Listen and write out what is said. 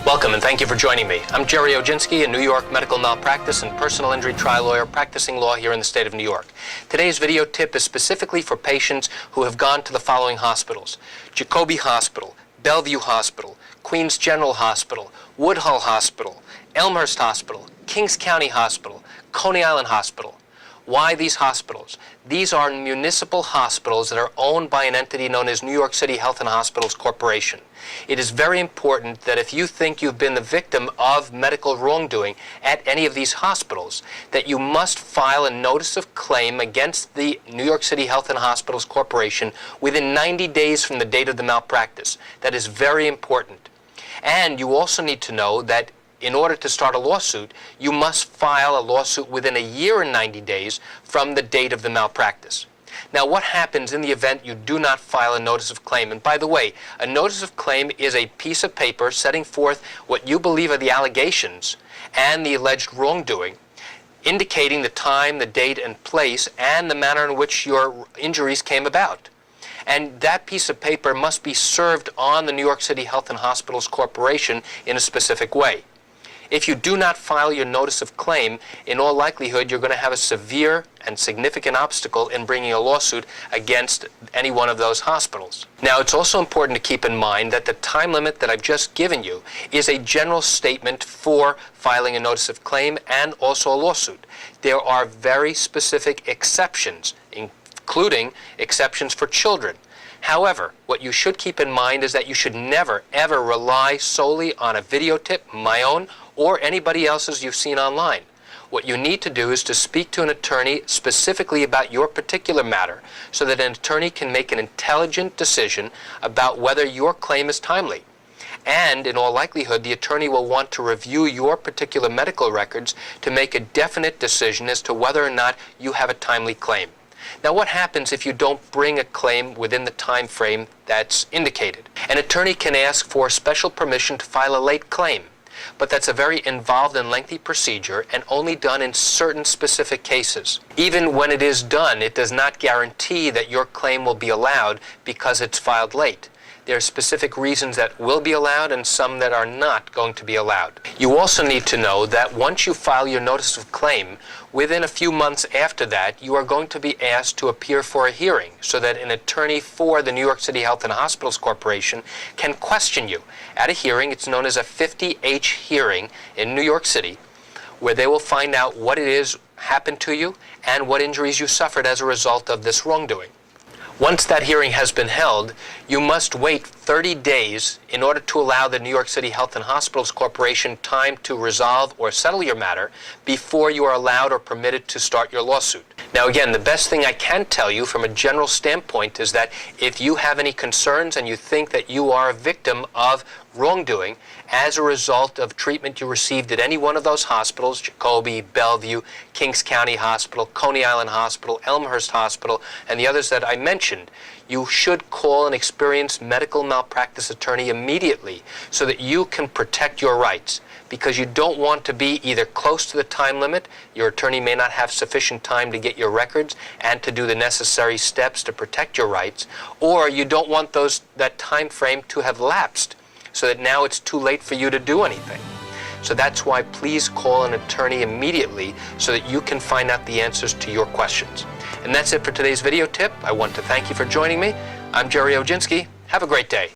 Welcome and thank you for joining me. I'm Jerry Oginski, a New York medical malpractice and personal injury trial lawyer practicing law here in the state of New York. Today's video tip is specifically for patients who have gone to the following hospitals: Jacobi Hospital, Bellevue Hospital, Queens General Hospital, Woodhull Hospital, Elmhurst Hospital, Kings County Hospital, Coney Island Hospital. Why these hospitals? These are municipal hospitals that are owned by an entity known as New York City Health and Hospitals Corporation. It is very important that if you think you've been the victim of medical wrongdoing at any of these hospitals, that you must file a notice of claim against the New York City Health and Hospitals Corporation within 90 days from the date of the malpractice. That is very important. And you also need to know that in order to start a lawsuit, you must file a lawsuit within a year and 90 days from the date of the malpractice. Now, what happens in the event you do not file a notice of claim? And by the way, a notice of claim is a piece of paper setting forth what you believe are the allegations and the alleged wrongdoing, indicating the time, the date, and place, and the manner in which your injuries came about. And that piece of paper must be served on the New York City Health and Hospitals Corporation in a specific way. If you do not file your notice of claim, in all likelihood, you're going to have a severe and significant obstacle in bringing a lawsuit against any one of those hospitals. Now, it's also important to keep in mind that the time limit that I've just given you is a general statement for filing a notice of claim and also a lawsuit. There are very specific exceptions, including exceptions for children. However, what you should keep in mind is that you should never, ever rely solely on a video tip, my own, or anybody else's you've seen online. What you need to do is to speak to an attorney specifically about your particular matter so that an attorney can make an intelligent decision about whether your claim is timely. And in all likelihood, the attorney will want to review your particular medical records to make a definite decision as to whether or not you have a timely claim. Now, what happens if you don't bring a claim within the time frame that's indicated? An attorney can ask for special permission to file a late claim, but that's a very involved and lengthy procedure and only done in certain specific cases. Even when it is done, it does not guarantee that your claim will be allowed because it's filed late. There are specific reasons that will be allowed and some that are not going to be allowed. You also need to know that once you file your notice of claim, within a few months after that, you are going to be asked to appear for a hearing so that an attorney for the New York City Health and Hospitals Corporation can question you. At a hearing, it's known as a 50H hearing in New York City, where they will find out what it is happened to you and what injuries you suffered as a result of this wrongdoing. Once that hearing has been held, you must wait 30 days in order to allow the New York City Health and Hospitals Corporation time to resolve or settle your matter before you are allowed or permitted to start your lawsuit. Now again, the best thing I can tell you from a general standpoint is that if you have any concerns and you think that you are a victim of wrongdoing as a result of treatment you received at any one of those hospitals, Jacobi, Bellevue, Kings County Hospital, Coney Island Hospital, Elmhurst Hospital, and the others that I mentioned, you should call an experienced medical malpractice attorney immediately so that you can protect your rights. Because you don't want to be either close to the time limit, your attorney may not have sufficient time to get your records and to do the necessary steps to protect your rights, or you don't want that time frame to have lapsed so that now it's too late for you to do anything. So that's why please call an attorney immediately so that you can find out the answers to your questions. And that's it for today's video tip. I want to thank you for joining me. I'm Jerry Oginski. Have a great day.